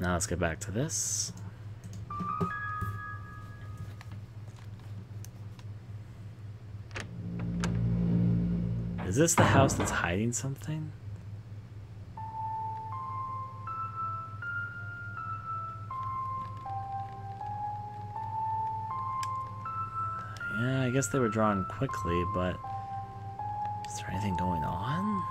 Now let's get back to this. Is this the house that's hiding something? Yeah, I guess they were drawn quickly, but is there anything going on?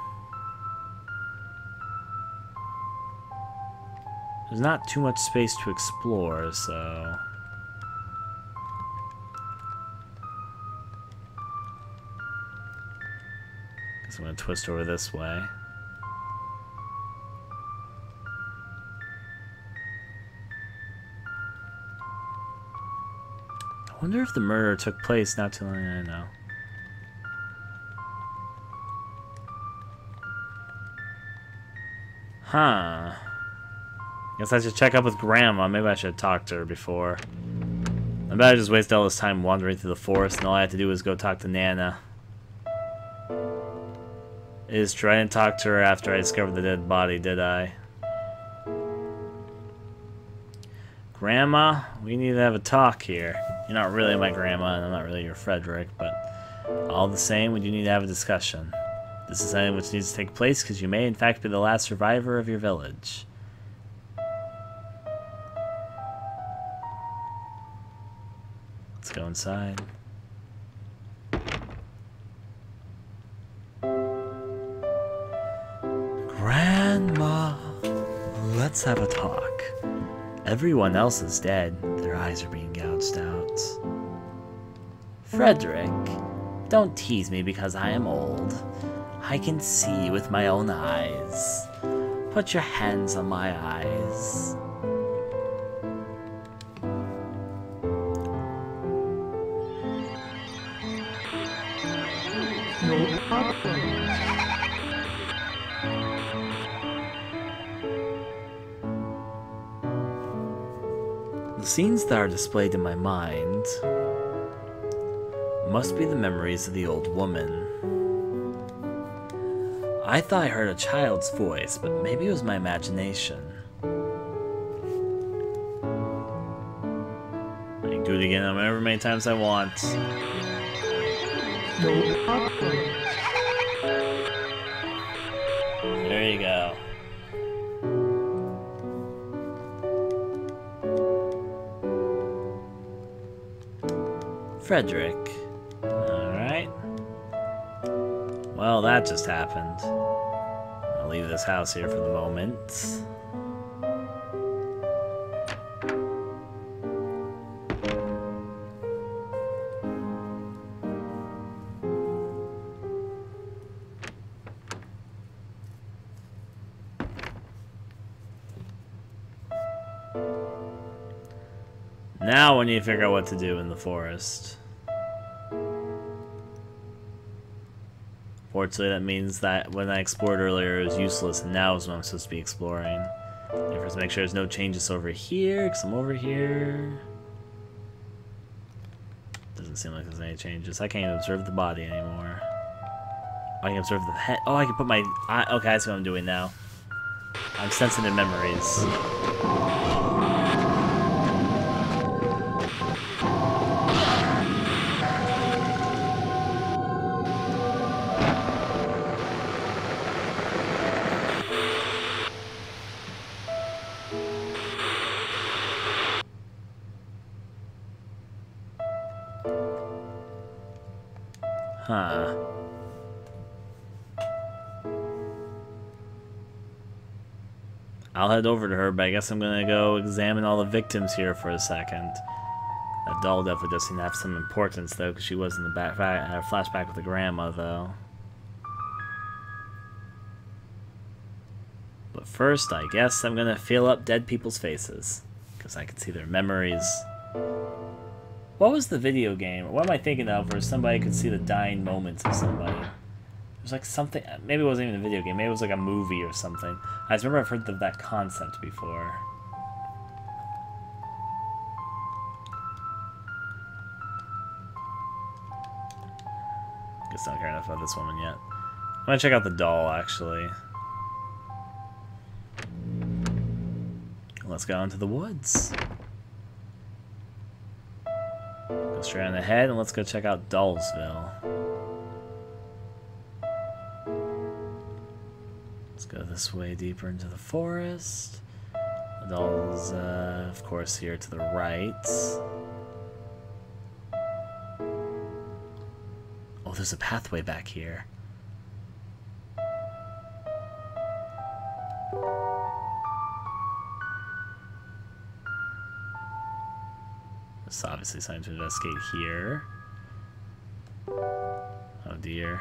There's not too much space to explore, so... guess I'm gonna twist over this way. I wonder if the murder took place not too long ago. I know. Huh. Guess I should check up with Grandma. Maybe I should have talked to her before. I bet I just wasted all this time wandering through the forest, and all I had to do was go talk to Nana. It is true, I didn't talk to her after I discovered the dead body, did I? Grandma, we need to have a talk here. You're not really my grandma, and I'm not really your Frederick, but all the same, we do need to have a discussion. This is something which needs to take place because you may, in fact, be the last survivor of your village. Let's go inside. Grandma, let's have a talk. Everyone else is dead. Their eyes are being gouged out. Frederick, don't tease me because I am old. I can see with my own eyes. Put your hands on my eyes. No problem. The scenes that are displayed in my mind must be the memories of the old woman. I thought I heard a child's voice, but maybe it was my imagination. I can do it again however many times I want. No problem. There you go. Frederick. Alright. Well, that just happened. I'll leave this house here for the moment. Now we need to figure out what to do in the forest. Fortunately, that means that when I explored earlier, it was useless, and now is when I'm supposed to be exploring. Therefore, to make sure there's no changes over here, because I'm over here. Doesn't seem like there's any changes. I can't even observe the body anymore. I can observe the head. Oh, I can put my eye. Okay, that's what I'm doing now. I'm sensing the memories. Huh. I'll head over to her, but I guess I'm gonna go examine all the victims here for a second. That doll definitely does seem to have some importance, though, because she was in the flashback with the grandma, though. But first, I guess I'm gonna feel up dead people's faces, because I can see their memories. What was the video game? What am I thinking of where somebody could see the dying moments of somebody? It was like something, maybe it wasn't even a video game, maybe it was like a movie or something. I just remember I've heard of that concept before. Guess I don't care enough about this woman yet. I'm gonna check out the doll, actually. Let's go into the woods. Go straight on ahead and let's go check out Dullsville. Let's go this way deeper into the forest. The Dull's, of course, here to the right. Oh, there's a pathway back here. There's obviously something to investigate here. Oh dear.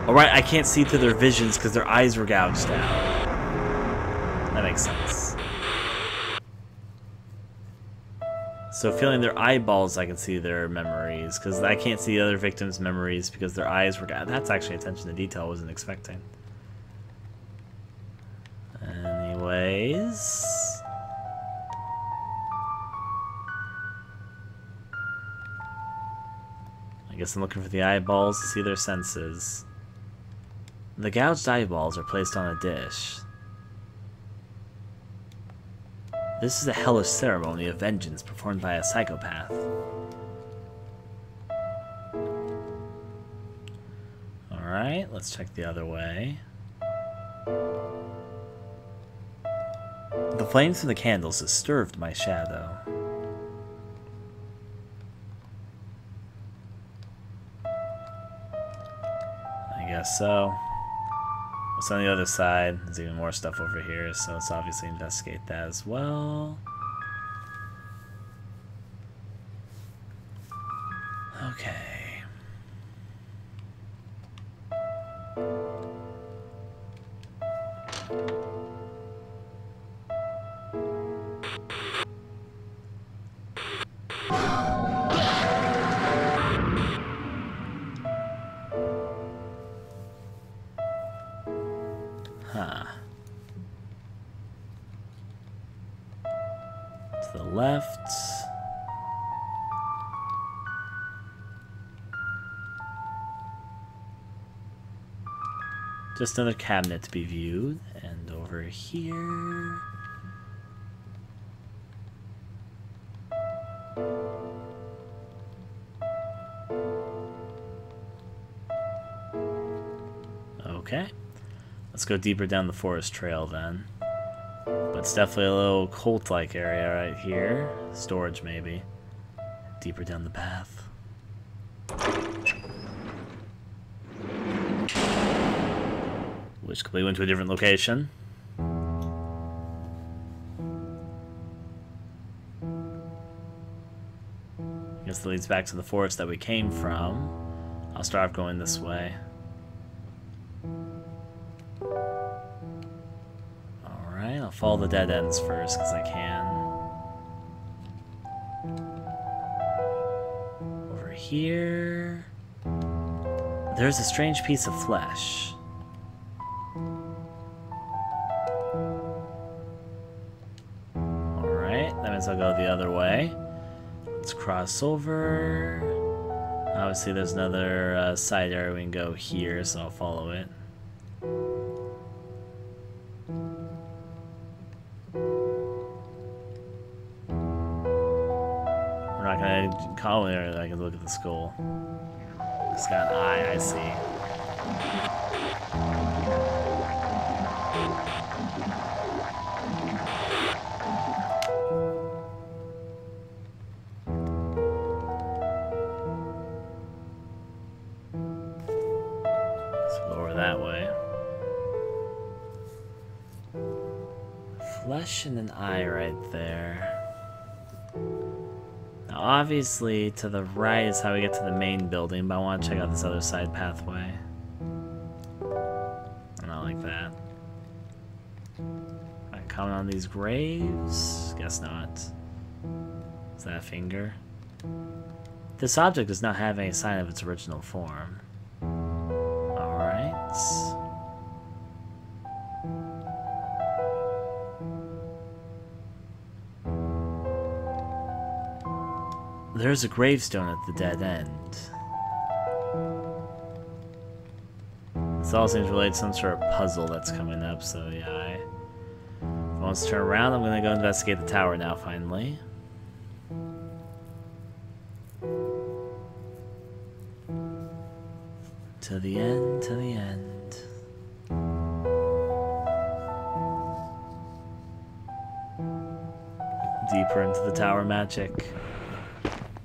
Alright, I can't see through their visions because their eyes were gouged out. That makes sense. So feeling their eyeballs, I can see their memories, because I can't see the other victims' memories because their eyes were gouged. That's actually attention to detail I wasn't expecting. Anyways... I guess I'm looking for the eyeballs to see their senses. The gouged eyeballs are placed on a dish. This is a hellish ceremony of vengeance performed by a psychopath. Alright, let's check the other way. The flames from the candles disturbed my shadow. I guess so. What's on the other side? There's even more stuff over here, so let's obviously investigate that as well. Okay. Huh. To the left. Just another cabinet to be viewed. And over here. Okay. Let's go deeper down the forest trail then. But it's definitely a little cult-like area right here. Storage maybe. Deeper down the path. Which completely went to a different location. I guess that leads back to the forest that we came from. I'll start off going this way. Alright, I'll follow the dead ends first because I can. Over here. There's a strange piece of flesh. Alright, that means I'll go the other way. Let's cross over. Obviously there's another side area we can go here, so I'll follow it. We're not gonna call it there, I can look at the skull. It's got an eye, I see. That way. Flesh and an eye right there. Now obviously to the right is how we get to the main building, but I want to check out this other side pathway. Not like that. I comment on these graves? Guess not. Is that a finger? This object does not have any sign of its original form. There's a gravestone at the dead end. This all seems related to some sort of puzzle that's coming up, so yeah. If I want to turn around, I'm gonna go investigate the tower now, finally. To the end, to the end. Deeper into the tower magic.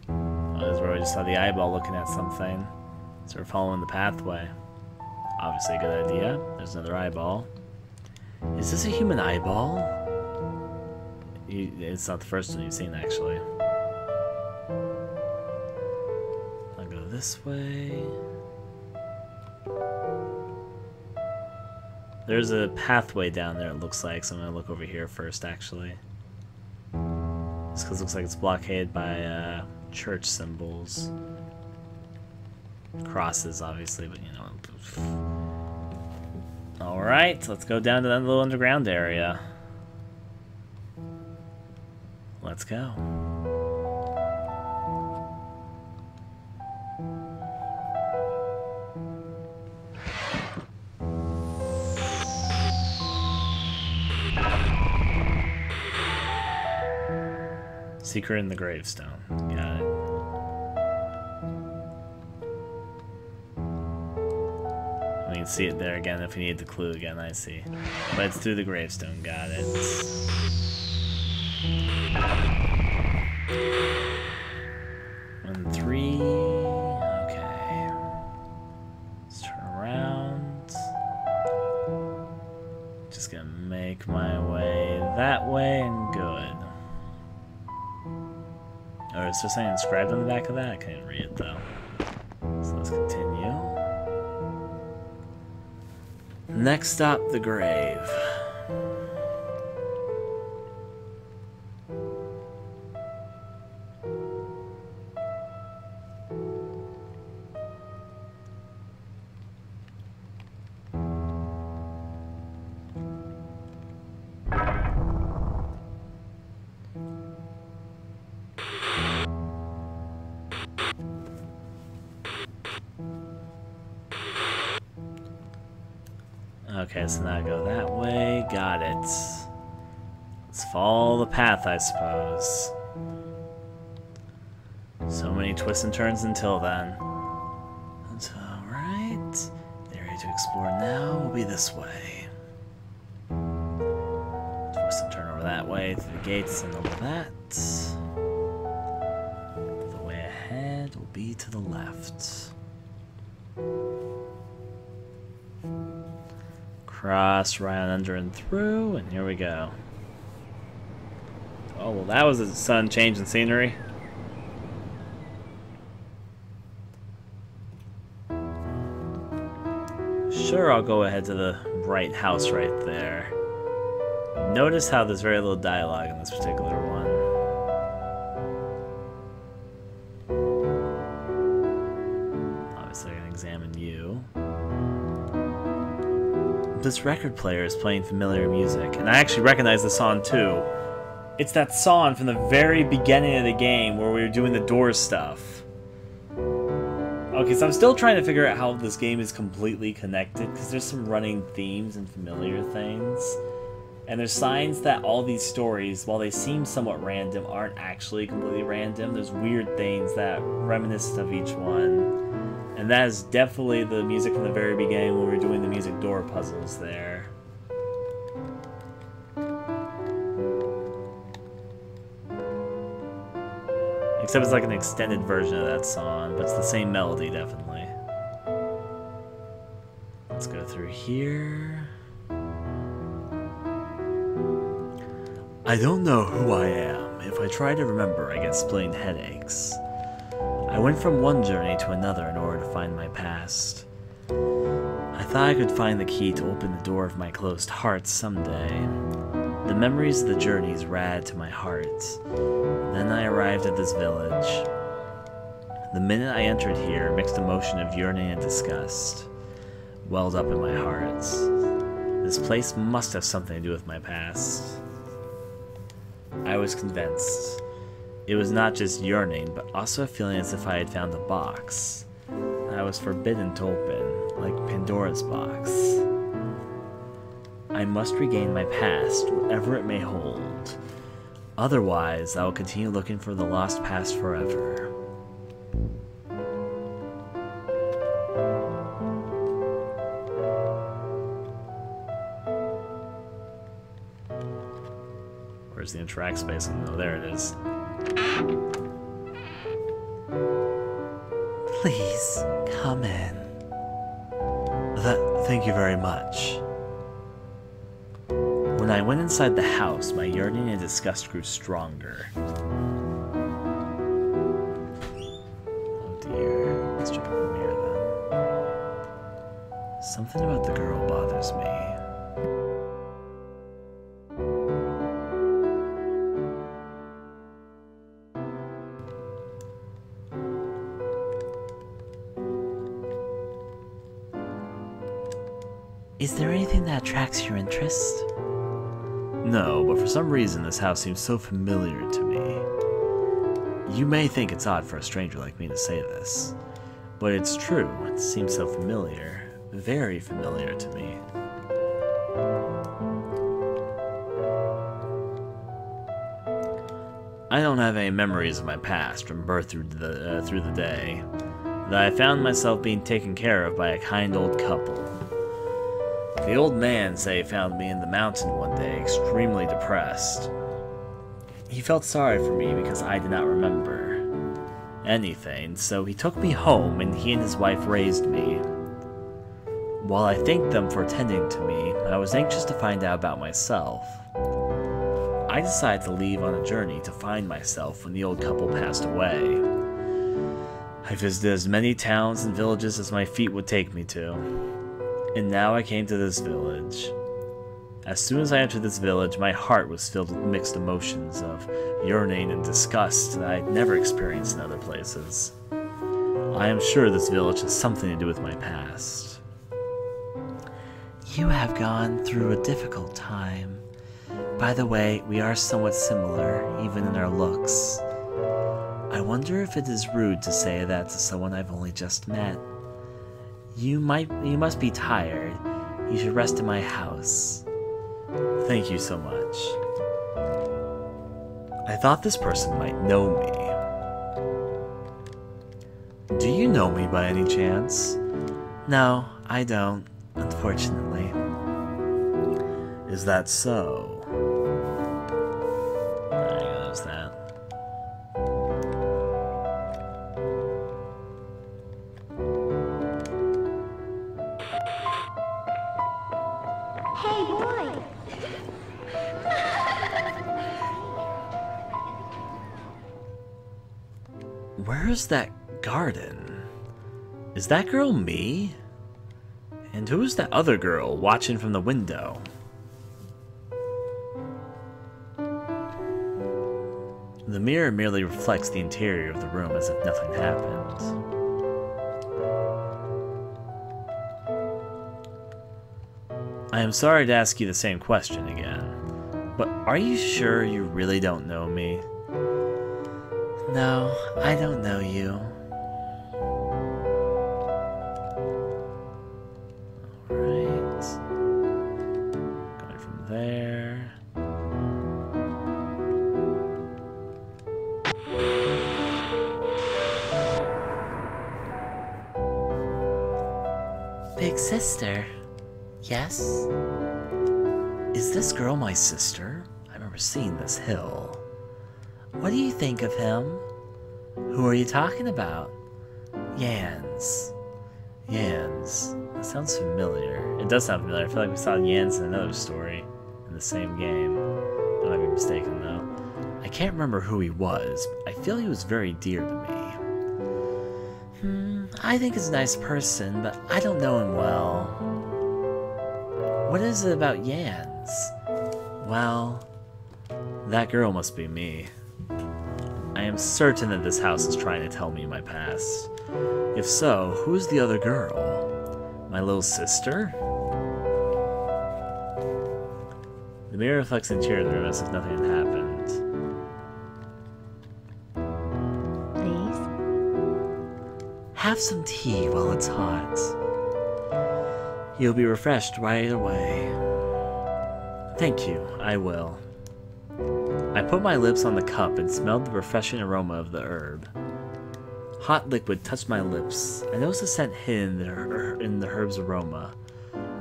Oh, this is where we just saw the eyeball looking at something. So we're following the pathway. Obviously a good idea. There's another eyeball. Is this a human eyeball? It's not the first one you've seen, actually. I'll go this way. There's a pathway down there, it looks like, so I'm gonna look over here first, actually. Just because it looks like it's blockaded by church symbols. Crosses, obviously, but you know. Alright, let's go down to that little underground area. Let's go. Secret in the gravestone. Got it. We can see it there again if we need the clue again, I see. But it's through the gravestone, got it. 1, 3. Okay. Let's turn around. Just gonna make my way that way and good. Or is there something inscribed on the back of that? I can't read it though. So let's continue. Next stop, the grave. Okay, so now I go that way. Got it. Let's follow the path, I suppose. So many twists and turns until then. That's alright. The area to explore now will be this way. Twist and turn over that way, through the gates and over that. The way ahead will be to the left. Cross right on under and through, and here we go. Oh, well, that was a sudden change in scenery. Sure, I'll go ahead to the right house right there. Notice how there's very little dialogue in this particular one. Obviously, I can examine you. This record player is playing familiar music, and I actually recognize the song too. It's that song from the very beginning of the game where we were doing the Doors stuff. Okay, so I'm still trying to figure out how this game is completely connected, because there's some running themes and familiar things. And there's signs that all these stories, while they seem somewhat random, aren't actually completely random. There's weird things that reminisce of each one. And that is definitely the music from the very beginning when we were doing the music door puzzles there. Except it's like an extended version of that song, but it's the same melody, definitely. Let's go through here. I don't know who I am. If I try to remember, I get splitting headaches. I went from one journey to another in order to find my past. I thought I could find the key to open the door of my closed heart someday. The memories of the journeys rad to my heart. Then I arrived at this village. The minute I entered here, a mixed emotion of yearning and disgust welled up in my heart. This place must have something to do with my past. I was convinced. It was not just yearning, but also a feeling as if I had found a box. I I was forbidden to open, like Pandora's box. I must regain my past, whatever it may hold. Otherwise, I will continue looking for the lost past forever. Where's the interact space? Oh, there it is. Please, come in. Thank you very much. When I went inside the house, my yearning and disgust grew stronger. Oh dear. Let's check out the mirror then. Something about the girl bothers me. Is there anything that attracts your interest? No, but for some reason this house seems so familiar to me. You may think it's odd for a stranger like me to say this, but it's true. It seems so familiar, very familiar to me. I don't have any memories of my past from birth through the day, that I found myself being taken care of by a kind old couple. The old man, say, found me in the mountain one day, extremely depressed. He felt sorry for me because I did not remember anything, so he took me home and he and his wife raised me. While I thanked them for attending to me, I was anxious to find out about myself. I decided to leave on a journey to find myself when the old couple passed away. I visited as many towns and villages as my feet would take me to. And now I came to this village. As soon as I entered this village, my heart was filled with mixed emotions of yearning and disgust that I had never experienced in other places. I am sure this village has something to do with my past. You have gone through a difficult time. By the way, we are somewhat similar, even in our looks. I wonder if it is rude to say that to someone I've only just met. You must be tired. You should rest in my house. Thank you so much. I thought this person might know me. Do you know me by any chance? No, I don't, unfortunately. Is that so? There you go, there's that. Hey, boy! Where's that garden? Is that girl me? And who is that other girl watching from the window? The mirror merely reflects the interior of the room as if nothing happened. I am sorry to ask you the same question again, but are you sure you really don't know me? No, I don't know you. Alright. Going from there. Big sister. Yes? Is this girl my sister? I remember seeing this hill. What do you think of him? Who are you talking about? Yans. Yans. That sounds familiar. It does sound familiar. I feel like we saw Yans in another story in the same game. I might be mistaken though. I can't remember who he was, but I feel he was very dear to me. I think he's a nice person, but I don't know him well. What is it about Yans? Well, that girl must be me. I am certain that this house is trying to tell me my past. If so, who's the other girl? My little sister? The mirror reflects the interior of the room as if nothing had happened. Please? How Have some tea while it's hot. You'll be refreshed right away. Thank you, I will. I put my lips on the cup and smelled the refreshing aroma of the herb. Hot liquid touched my lips. I noticed a scent hidden in the herb's aroma.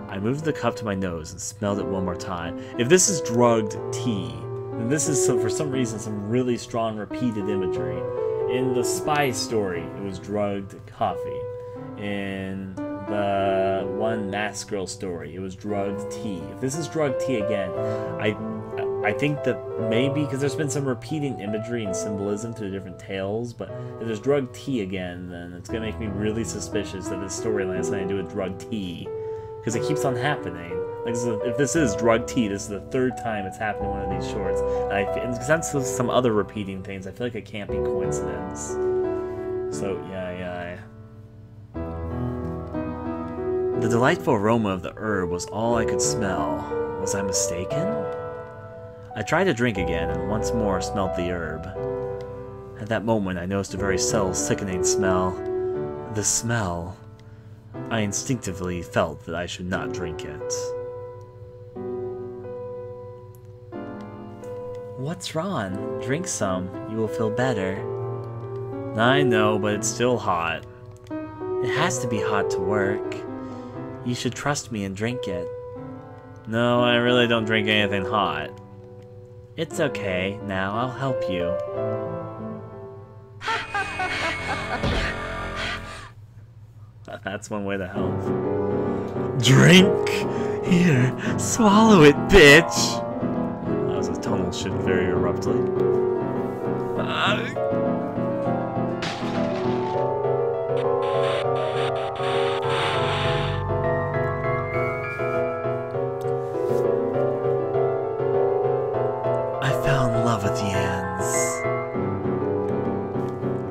I moved the cup to my nose and smelled it one more time. If this is drugged tea, then this is, for some reason, some really strong repeated imagery. In the spy story, it was drugged coffee. In the one Masked Girl story, it was drugged tea. If this is drugged tea again, I think that maybe, because there's been some repeating imagery and symbolism to the different tales, but if there's drugged tea again, then it's going to make me really suspicious that this storyline has something to do with drugged tea. Because it keeps on happening. Like, if this is drugged tea, this is the third time it's happened in one of these shorts. And since there's some other repeating things, I feel like it can't be coincidence. So, yeah. The delightful aroma of the herb was all I could smell. Was I mistaken? I tried to drink again, and once more smelled the herb. At that moment, I noticed a very subtle, sickening smell. The smell. I instinctively felt that I should not drink it. What's wrong? Drink some. You will feel better. I know, but it's still hot. It has to be hot to work. You should trust me and drink it. No, I really don't drink anything hot. It's okay. Now I'll help you. That's one way to help. Drink! Here, swallow it, bitch! That was a tonal shift very abruptly. I fell in love with Yans.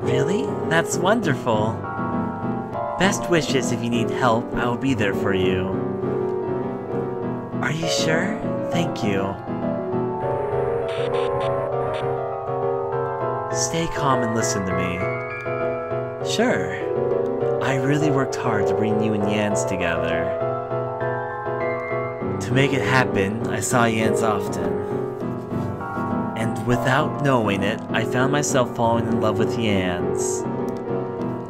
Really? That's wonderful. Best wishes if you need help, I will be there for you. Are you sure? Thank you. Stay calm and listen to me. Sure. I really worked hard to bring you and Yans together. To make it happen, I saw Yans often. And without knowing it, I found myself falling in love with Yans.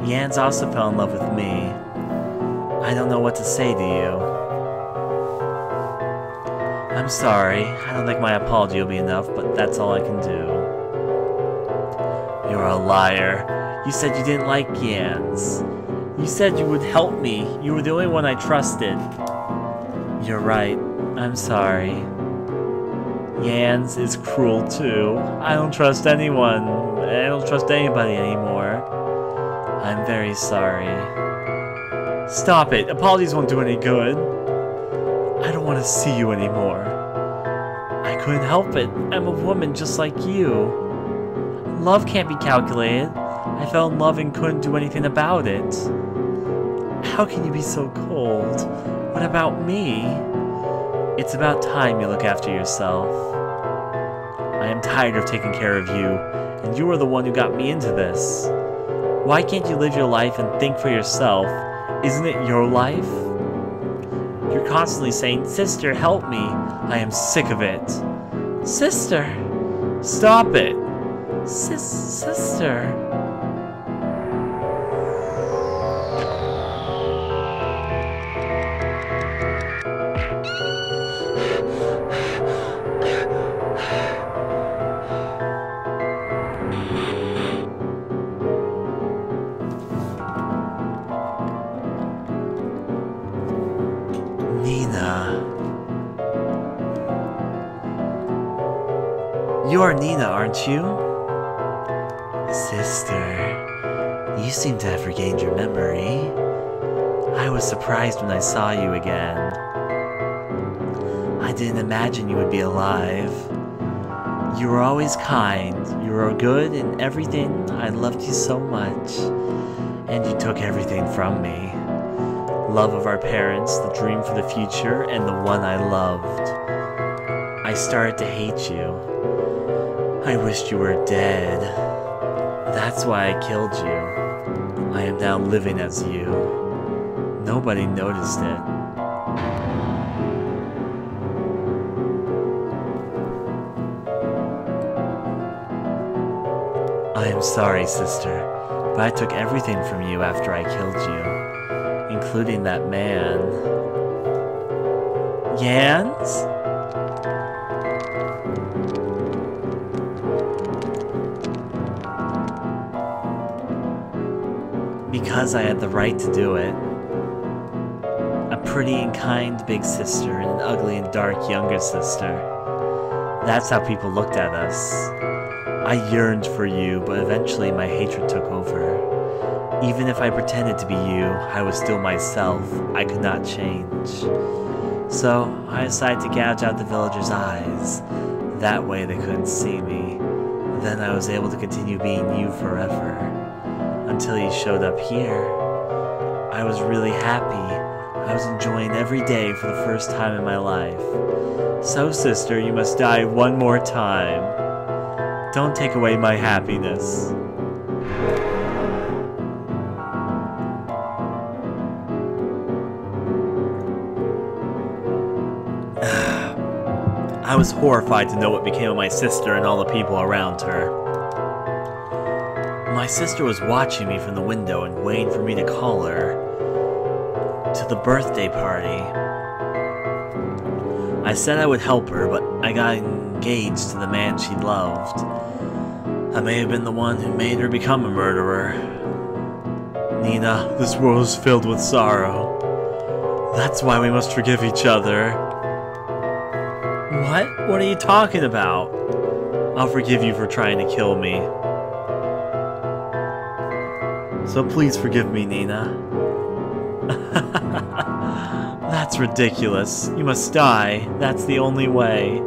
Yans also fell in love with me. I don't know what to say to you. I'm sorry. I don't think my apology will be enough, but that's all I can do. You're a liar. You said you didn't like Yans. You said you would help me. You were the only one I trusted. You're right. I'm sorry. Yans is cruel too. I don't trust anyone. I don't trust anybody anymore. I'm very sorry. Stop it. Apologies won't do any good. I don't want to see you anymore. I couldn't help it. I'm a woman just like you. Love can't be calculated. I fell in love and couldn't do anything about it. How can you be so cold? What about me? It's about time you look after yourself. I am tired of taking care of you, and you are the one who got me into this. Why can't you live your life and think for yourself? Isn't it your life? You're constantly saying, "Sister, help me." I am sick of it. Sister! Stop it! Sister! You are Nina, aren't you? Sister, you seem to have regained your memory. I was surprised when I saw you again. I didn't imagine you would be alive. You were always kind, you were good in everything. I loved you so much. And you took everything from me. Love of our parents, the dream for the future, and the one I loved. I started to hate you. I wished you were dead. That's why I killed you. I am now living as you. Nobody noticed it. I am sorry, sister, but I took everything from you after I killed you, including that man. Jans? Because I had the right to do it. A pretty and kind big sister and an ugly and dark younger sister. That's how people looked at us. I yearned for you, but eventually my hatred took over. Even if I pretended to be you, I was still myself. I could not change. So, I decided to gouge out the villagers' eyes. That way they couldn't see me. Then I was able to continue being you forever. Until you showed up here. I was really happy. I was enjoying every day for the first time in my life. So, sister, you must die one more time. Don't take away my happiness. I was horrified to know what became of my sister and all the people around her. My sister was watching me from the window and waiting for me to call her to the birthday party. I said I would help her, but I got engaged to the man she loved. I may have been the one who made her become a murderer. Nina, this world is filled with sorrow. That's why we must forgive each other. What? What are you talking about? I'll forgive you for trying to kill me. So please forgive me, Nina. That's ridiculous. You must die. That's the only way.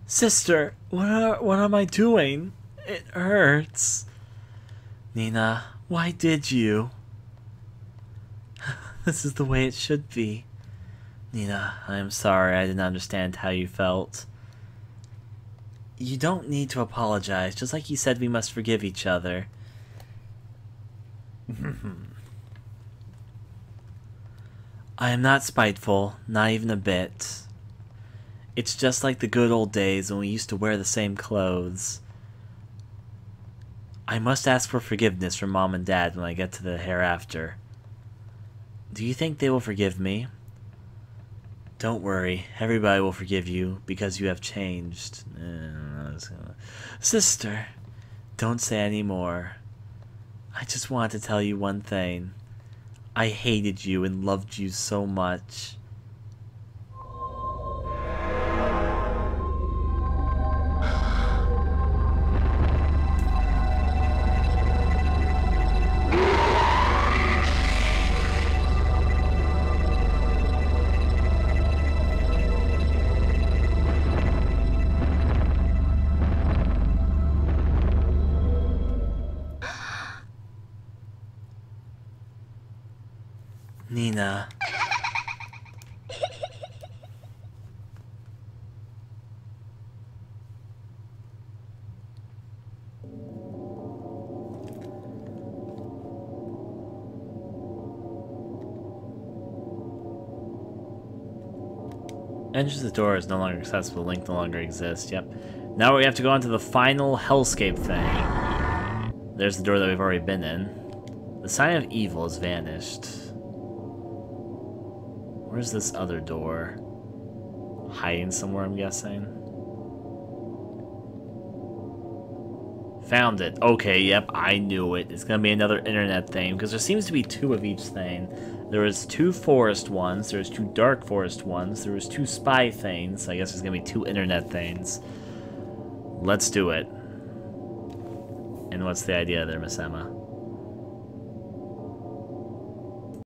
Sister, what am I doing? It hurts. Nina, why did you? This is the way it should be. Nina, I am sorry I didn't understand how you felt. You don't need to apologize. Just like you said, we must forgive each other. I am not spiteful, not even a bit. It's just like the good old days when we used to wear the same clothes. I must ask for forgiveness from Mom and Dad when I get to the hereafter. Do you think they will forgive me? Don't worry, everybody will forgive you because you have changed. Sister, don't say any more. I just want to tell you one thing. I hated you and loved you so much. Nina. Enters the door is no longer accessible. Link no longer exists. Yep. Now we have to go on to the final hellscape thing. There's the door that we've already been in. The sign of evil has vanished. Where's this other door? Hiding somewhere, I'm guessing. Found it. Okay, yep, I knew it. It's gonna be another internet thing, because there seems to be two of each thing. There was 2 forest ones, there's 2 dark forest ones, there was 2 spy things. I guess there's gonna be 2 internet things. Let's do it. And what's the idea there, Miss Emma?